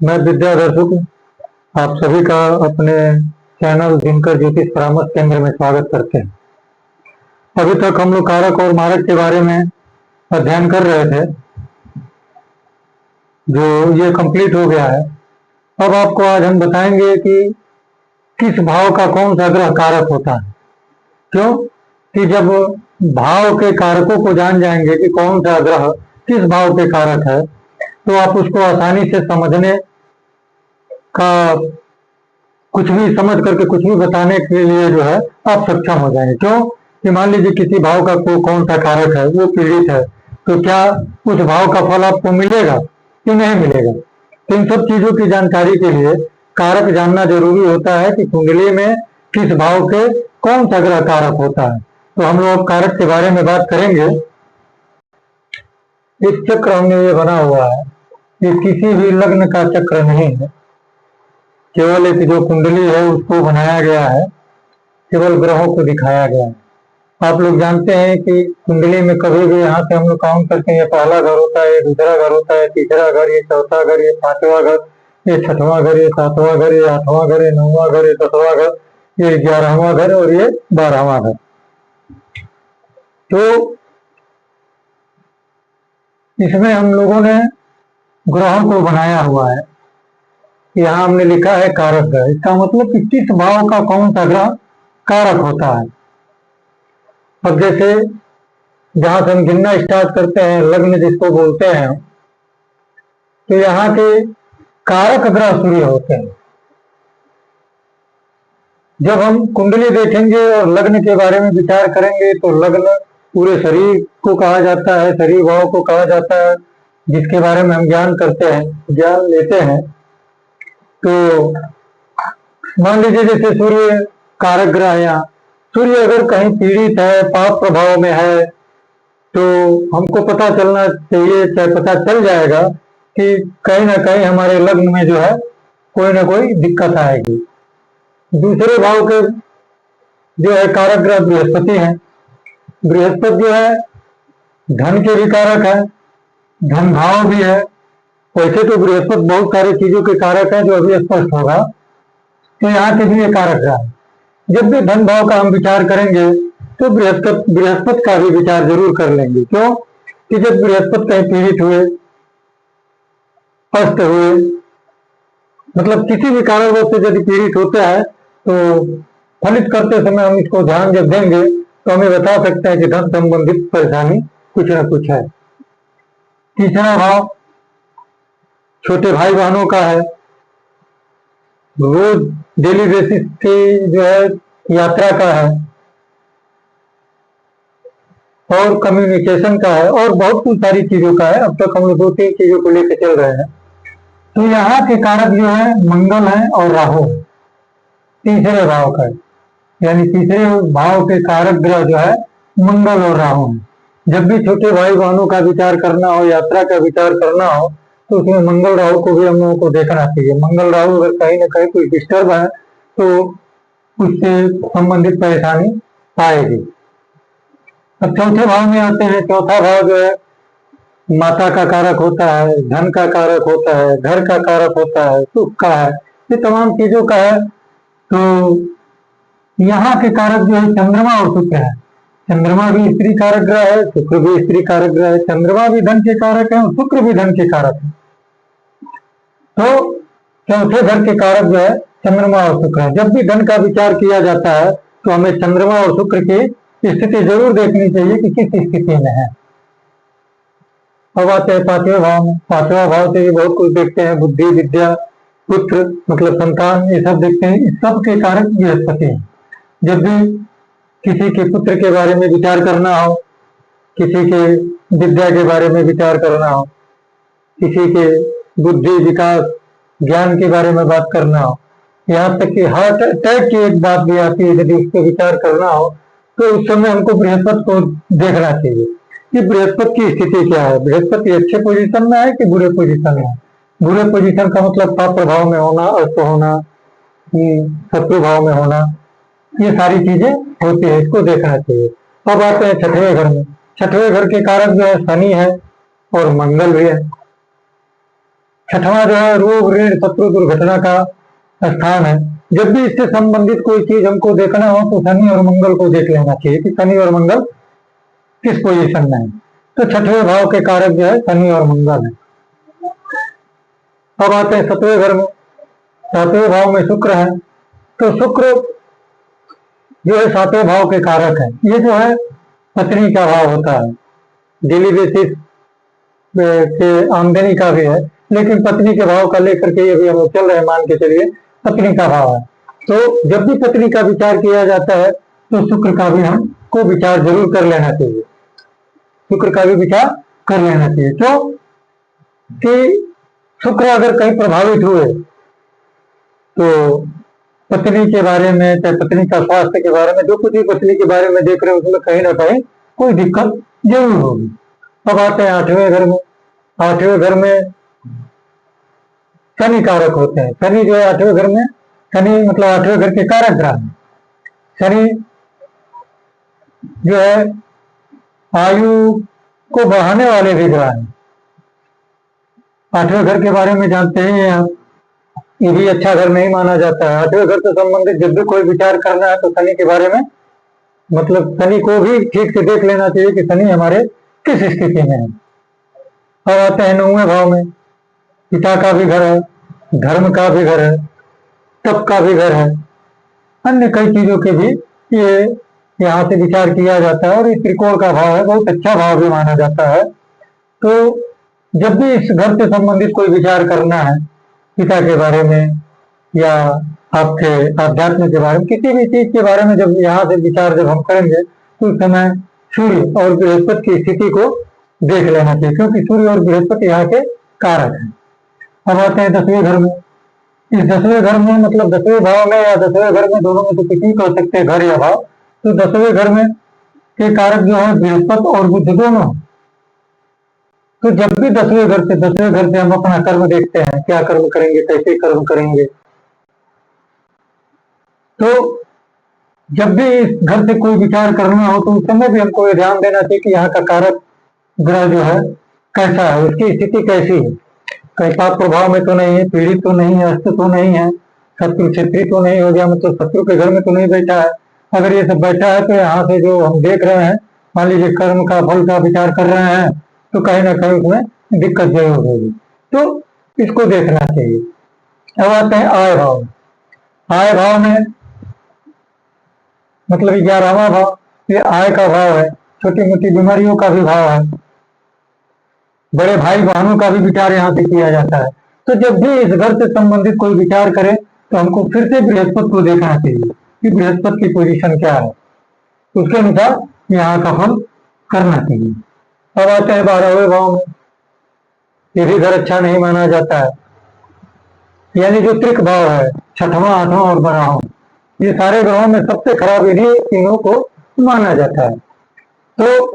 मैं विद्याधर शुक्ल आप सभी का अपने चैनल दिनकर ज्योतिष परामर्श केंद्र में स्वागत करते हैं। अभी तक हम लोग कारक और मारक के बारे में अध्ययन कर रहे थे, जो ये कंप्लीट हो गया है। अब आपको आज हम बताएंगे कि किस भाव का कौन सा ग्रह कारक होता है। क्यों कि जब भाव के कारकों को जान जाएंगे कि कौन सा ग्रह किस भाव के कारक है, तो आप उसको आसानी से समझने का, कुछ भी समझ करके कुछ भी बताने के लिए जो है आप सक्षम हो जाएंगे। क्यों कि मान लीजिए किसी भाव का कौन सा कारक है वो पीड़ित है, तो क्या उस भाव का फल आपको मिलेगा कि नहीं मिलेगा। तो इन सब चीजों की जानकारी के लिए कारक जानना जरूरी होता है कि कुंडली में किस भाव के कौन सा ग्रह कारक होता है। तो हम लोग कारक के बारे में बात करेंगे। एक चक्र हमने ये बना हुआ है, ये किसी भी लग्न का चक्र नहीं है, केवल एक जो कुंडली है उसको बनाया गया है, केवल ग्रहों को दिखाया गया है। आप लोग जानते हैं कि कुंडली में कभी भी यहाँ से हम लोग काउंट करते हैं, ये पहला घर होता है, ये दूसरा घर होता है, तीसरा घर, ये चौथा घर, ये पांचवा घर, ये छठवां घर, ये सातवां घर, ये आठवां घर, ये नौवां घर, ये दसवां घर, ये 11वां घर और ये 12वां घर। तो इसमें हम लोगों ने ग्रहों को बनाया हुआ है। यहाँ हमने लिखा है कारक ग्रह, इसका मतलब कि किस भाव का कौन सा ग्रह कारक होता है। अब जैसे जहां से हम गिनना स्टार्ट करते हैं, लग्न जिसको बोलते हैं, तो यहाँ के कारक ग्रह सूर्य होते हैं। जब हम कुंडली देखेंगे और लग्न के बारे में विचार करेंगे, तो लग्न पूरे शरीर को कहा जाता है, शरीर भाव को कहा जाता है, जिसके बारे में हम ज्ञान करते हैं, ज्ञान लेते हैं। तो मान लीजिए जैसे सूर्य कारक ग्रह है, यहाँ सूर्य अगर कहीं पीड़ित है, पाप प्रभाव में है, तो हमको पता चलना चाहिए, चाहे पता चल जाएगा कि कहीं ना कहीं हमारे लग्न में जो है कोई ना कोई दिक्कत आएगी। दूसरे भाव के जो है कारक ग्रह बृहस्पति है। बृहस्पति जो है धन के भी कारक है, धन भाव भी है। वैसे तो बृहस्पति बहुत सारी चीजों के कारक है, जो अभी स्पष्ट होगा। तो यहाँ के भी ये कारक ग्रह है। जब भी धन भाव का हम विचार करेंगे, तो बृहस्पति का भी विचार जरूर कर लेंगे। क्यों कि जब बृहस्पति कहीं पीड़ित हुए, अस्त हुए, मतलब किसी भी कारणवश से यदि पीड़ित होता है, तो फलित करते समय हम इसको ध्यान जब देंगे, तो हमें बता सकते हैं कि धन संबंधित परेशानी कुछ न कुछ है। तीसरा भाव छोटे भाई बहनों का है, रोज डेली बेसिस की जो है यात्रा का है, और कम्युनिकेशन का है, और बहुत कुछ सारी चीजों का है। अब तक हम लोग 2-3 चीजों को लेकर चल रहे हैं। तो यहाँ के कारक जो है मंगल है और राहु है, तीसरे भाव का, यानी तीसरे भाव के कारक ग्रह जो है मंगल और राहु है। जब भी छोटे भाई बहनों का विचार करना हो, यात्रा का विचार करना हो, तो उसमें मंगल राहु को भी हम लोगों को देखना चाहिए। मंगल राहु अगर कहीं ना कहीं कोई डिस्टर्ब है, तो उससे संबंधित परेशानी आएगी। अब चौथे भाव में आते हैं। चौथा भाव जो है माता का कारक होता है, धन का कारक होता है, घर का कारक होता है, सुख का है, ये तमाम चीजों का है। तो यहाँ के कारक जो है चंद्रमा और शुक्र है। चंद्रमा भी स्त्री कारक ग्रह है, शुक्र भी स्त्री कारक ग्रह है। चंद्रमा भी धन के कारक है और शुक्र भी धन के कारक है। तो चौथे घर के कारक जो है चंद्रमा और शुक्र है। जब भी धन का विचार किया जाता है, तो हमें चंद्रमा और शुक्र की स्थिति जरूर देखनी चाहिए कि किस स्थिति में है। अब आते हैं पांचवें भाव में। पांचवा भाव से भी बहुत कुछ देखते हैं, बुद्धि, विद्या, पुत्र मतलब संतान, ये सब देखते हैं। इस सब के कारक बृहस्पति है। जब भी किसी के पुत्र के बारे में विचार करना हो, किसी के विद्या के बारे में विचार करना हो, किसी के बुद्धि, विकास, ज्ञान के बारे में बात करना हो, यहाँ तक कि हार्ट अटैक की एक बात भी आती है, यदि उस पर विचार करना हो, तो उस समय हमको बृहस्पति को देखना चाहिए कि बृहस्पति की स्थिति क्या है। बृहस्पति अच्छे पोजीशन में है कि बुरे पोजीशन में है। बुरे पोजीशन का मतलब पाप प्रभाव में होना, अस्त होना, शत्रु भाव में होना, ये सारी चीजें होती है, इसको देखना चाहिए। अब आते हैं छठवें घर में। छठवें घर के कारक जो है शनि है और मंगल भी है। छठवां जो है रोग ऋण शत्रु दुर्घटना का स्थान है। जब भी इससे संबंधित कोई चीज हमको देखना हो तो शनि और मंगल को देख लेना चाहिए कि शनि और मंगल किस पोजीशन में है। तो छठवें भाव के कारक जो है शनि और मंगल है। अब आते हैं सातवें घर में। सातवें भाव में शुक्र है। तो शुक्र जो है सातवें भाव के कारक है। ये जो है पत्नी का भाव होता है। डेली बेसिस के आमदनी का भी है, लेकिन पत्नी के भाव का लेकर के अभी हम चल रहे हैं, मान के चलिए पत्नी का भाव है। तो जब भी पत्नी का विचार किया जाता है तो शुक्र का भी हमको विचार जरूर कर लेना चाहिए। शुक्र का भी विचार कर लेना चाहिए। तो कि शुक्र अगर कहीं प्रभावित हुए तो पत्नी के बारे में, चाहे पत्नी का स्वास्थ्य के बारे में, जो कुछ भी पत्नी के बारे में देख रहे हैं उसमें कहीं ना कहीं कोई दिक्कत जरूर होगी। अब आते हैं आठवें घर में। आठवें घर में शनि कारक होते हैं। शनि जो है आठवें घर में, शनि मतलब आठवें घर के कारक ग्रह है। शनि जो है आयु को बढ़ाने वाले भी ग्रह हैं। आठवें घर के बारे में जानते हैं आप, ये भी अच्छा घर नहीं माना जाता है। आठवें घर से संबंधित जब भी कोई विचार करना है तो शनि के बारे में, मतलब शनि को भी ठीक से देख लेना चाहिए कि शनि हमारे किस स्थिति में है। अब आते हैं नौवें भाव में। पिता का भी घर है, धर्म का भी घर है, तप का भी घर है, अन्य कई चीजों के भी ये यहाँ से विचार किया जाता है। और ये त्रिकोण का भाव है, बहुत अच्छा भाव भी माना जाता है। तो जब भी इस घर से संबंधित कोई विचार करना है, पिता के बारे में या आपके आध्यात्म के बारे में, किसी भी चीज के बारे में जब यहाँ से विचार जब हम करेंगे तो उस समय सूर्य और बृहस्पति की स्थिति को देख लेना चाहिए, क्योंकि सूर्य और बृहस्पति यहाँ के कारक हैं। अब आते हैं 10वें घर में। इस 10वें घर में मतलब 10वें भाव में या 10वें घर में, दोनों में तो कुछ नहीं कर सकते घर या भाव। तो 10वें घर में के कारक जो है बृहस्पति और बुध दोनों। तो जब भी 10वें घर से हम अपना कर्म देखते हैं, क्या कर्म करेंगे, कैसे कर्म करेंगे। तो जब भी इस घर से कोई विचार करना हो तो उस समय भी हमको ये ध्यान देना चाहिए कि यहाँ का कारक ग्रह जो है कैसा है, उसकी स्थिति कैसी है, कहीं पाप प्रभाव में तो नहीं है, पीड़ित तो नहीं है, अस्त तो नहीं है, शत्रु क्षेत्री तो नहीं हो गया, मतलब शत्रु के घर में तो नहीं बैठा है। अगर ये सब बैठा है तो यहाँ से जो हम देख रहे हैं, मान लीजिए कर्म का फल का विचार कर रहे हैं, तो कहीं ना कहीं उसमें दिक्कत जरूर होगी। तो इसको देखना चाहिए। अब आते हैं आय भाव। आय भाव में मतलब 11वां भाव, ये आय का भाव है। छोटी मोटी बीमारियों का भी भाव है, बड़े भाई बहनों का भी विचार यहाँ से किया जाता है। तो जब भी इस घर से संबंधित कोई विचार करे तो हमको फिर से बृहस्पति को देखना चाहिए कि बृहस्पति की पोजीशन क्या है, उसके अनुसार यहाँ का फल करना चाहिए। अब आते हैं 12वें भाव में। ये भी घर अच्छा नहीं माना जाता है, यानी जो त्रिक भाव है, छठवां, आठवां और 12वां, ये सारे ग्रहों में सबसे खराब इन्हीं तीनों को माना जाता है। तो